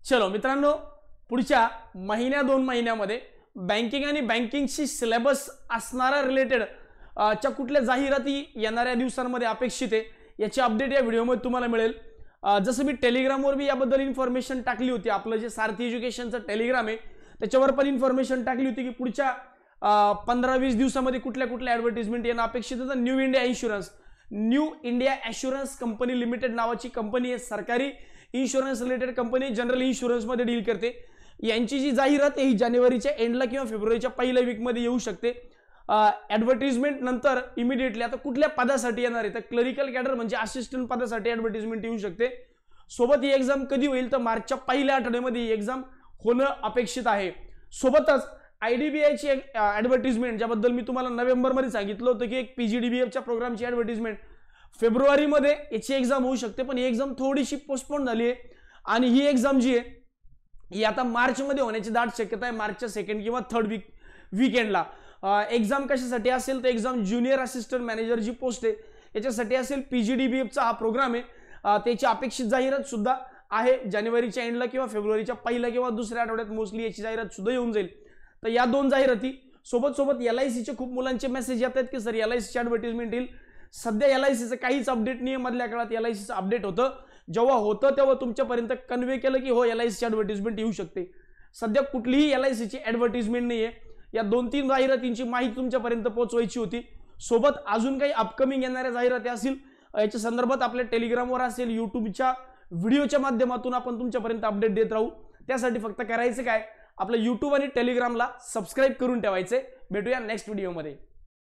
चलो मित्रांनो, पुढच्या महिन्या 2 महिन्यामध्ये बँकिंग आणि बँकिंगची सिलेबस असणारा रिलेटेड च्या कुठल्या जाहिराती येणाऱ्या दिवसांमध्ये अपेक्षित आहे याची अपडेट या व्हिडिओमध्ये तुम्हाला मिळेल। जसं मी टेलिग्रामवर भी याबद्दल इन्फॉर्मेशन टाकली होती, आपलं जे सारथी एज्युकेशनचं टेलिग्राम आहे त्याच्यावर पण इन्फॉर्मेशन टाकली होती की पुढच्या 15-20 दिवसामध्ये कुठल्या कुठल्या ॲडव्हर्टाइजमेंट येणं अपेक्षित आहे। New India Assurance company limited नावाची कंपनी आहे, सरकारी इन्शुरन्स रिलेटेड कंपनी, जनरल इन्शुरन्समध्ये डील करते। यांची जी जाहिरात आहे ही जानेवारीच्या एंडला किंवा फेब्रुवारीच्या पहिल्या वीकमध्ये येऊ शकते। ॲडव्हर्टाइजमेंट नंतर इमिडिएटली आता कुठल्या पदासाठी येणार आहे तर क्लरिकल कॅडर म्हणजे असिस्टंट पदासाठी ॲडव्हर्टाइजमेंट येऊ शकते। सोबत ही एक्झाम कधी होईल तर मार्चच्या पहिल्या आठवड्यामध्ये ही एक्झाम होणं अपेक्षित आहे। सोबतच IDBIची ॲडव्हर्टाइजमेंट ज्याबद्दल मी तुम्हाला नोव्हेंबरमध्ये सांगितलं होतं की एक PGDBFच्या प्रोग्रामची ॲडव्हर्टाइजमेंट फेब्रुवारीमध्ये याची एक्झाम होऊ शकते, पण ही एक्झाम थोडीशी पोस्टपोन झाली आहे आणि ही एक्झाम जी आहे ही आता मार्चमध्ये होण्याची दाट शक्यता आहे, मार्चच्या 2nd किंवा 3rd वीकेंडला। एक्झाम कशासाठी असेल तर एक्झाम ज्युनियर असिस्टंट मॅनेजर जी पोस्ट आहे याच्यासाठी असेल। PGDBFचा हा प्रोग्राम आहे, त्याची अपेक्षित जाहिरात सुद्धा आहे जानेवारीच्या एंडला किंवा फेब्रुवारीच्या पहिल्या किंवा दुसऱ्या आठवड्यात मोस्टली याची जाहिरात सुद्धा येऊन जाईल। तर या 2 जाहिराती सोबत LICचे खूप मुलांचे मेसेज येतात की सर LICची ॲडव्हर्टाइजमेंट येईल। सध्या LICचं काहीच अपडेट नाही आहे, मधल्या काळात LICचं अपडेट होतं, जेव्हा होतं तेव्हा तुमच्यापर्यंत कन्वे केलं की हो LICची ॲडव्हर्टाइजमेंट येऊ शकते। सध्या कुठलीही LICची ॲडव्हर्टाइजमेंट नाही आहे, या 2-3 जाहिरातींची माहिती तुमच्यापर्यंत पोहोचवायची होती। सोबत अजून काही अपकमिंग येणाऱ्या जाहिराती असतील याच्या संदर्भात आपल्या टेलिग्रामवर असेल, यूट्यूबच्या व्हिडिओच्या माध्यमातून आपण तुमच्यापर्यंत अपडेट देत राहू। त्यासाठी फक्त करायचं काय, आपलं यूट्यूब आणि टेलिग्रामला सबस्क्राईब करून ठेवायचे। भेटूया नेक्स्ट व्हिडिओमध्ये।